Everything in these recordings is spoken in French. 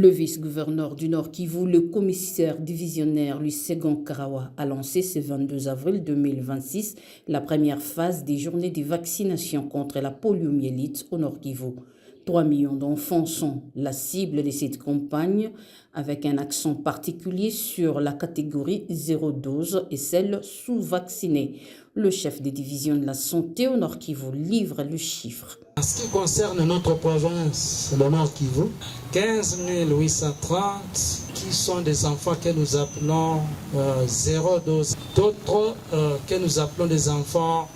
Le vice-gouverneur du Nord Kivu, le commissaire divisionnaire Louis Ségon Karawa, a lancé ce 22 avril 2026 la première phase des journées de vaccination contre la poliomyélite au Nord Kivu. 3 millions d'enfants sont la cible de cette campagne, avec un accent particulier sur la catégorie 0 dose et celle sous-vaccinée. Le chef des divisions de la santé au Nord Kivu livre le chiffre. En ce qui concerne notre province, le Nord Kivu, 15 830 qui sont des enfants que nous appelons 0 dose, d'autres que nous appelons des enfants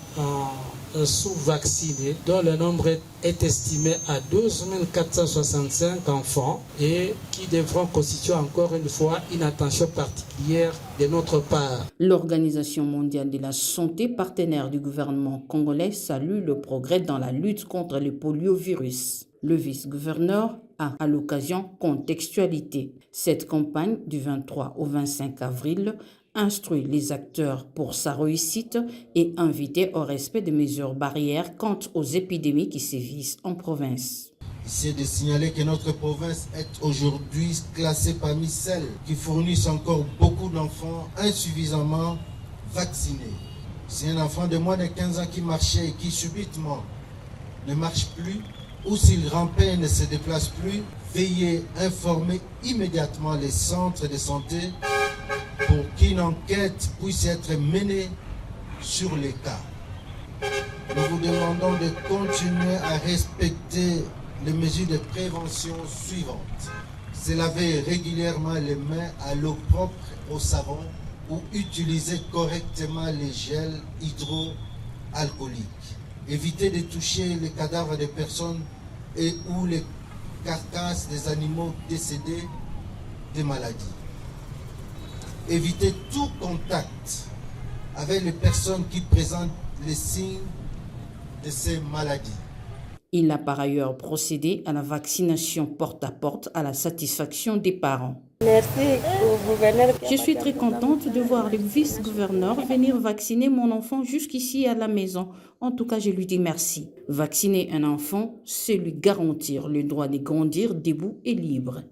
sous-vaccinés, dont le nombre est estimé à 12 465 enfants et qui devront constituer encore une fois une attention particulière de notre part. L'Organisation mondiale de la santé, partenaire du gouvernement congolais, salue le progrès dans la lutte contre le poliovirus. Le vice-gouverneur a à l'occasion contextualité. Cette campagne du 23 au 25 avril instruit les acteurs pour sa réussite et invité au respect des mesures barrières quant aux épidémies qui sévissent en province. C'est de signaler que notre province est aujourd'hui classée parmi celles qui fournissent encore beaucoup d'enfants insuffisamment vaccinés. Si un enfant de moins de 15 ans qui marchait et qui subitement ne marche plus, ou s'il rampait et ne se déplace plus, veuillez informer immédiatement les centres de santé pour qu'une enquête puisse être menée sur les cas. Nous vous demandons de continuer à respecter les mesures de prévention suivantes. Se laver régulièrement les mains à l'eau propre, au savon, ou utiliser correctement les gels hydroalcooliques. Éviter de toucher les cadavres des personnes et ou les carcasses des animaux décédés des maladies. Éviter tout contact avec les personnes qui présentent les signes de ces maladies. Il a par ailleurs procédé à la vaccination porte à porte à la satisfaction des parents. Merci au gouverneur. Je suis très contente de voir le vice-gouverneur venir vacciner mon enfant jusqu'ici à la maison. En tout cas, je lui dis merci. Vacciner un enfant, c'est lui garantir le droit de grandir debout et libre.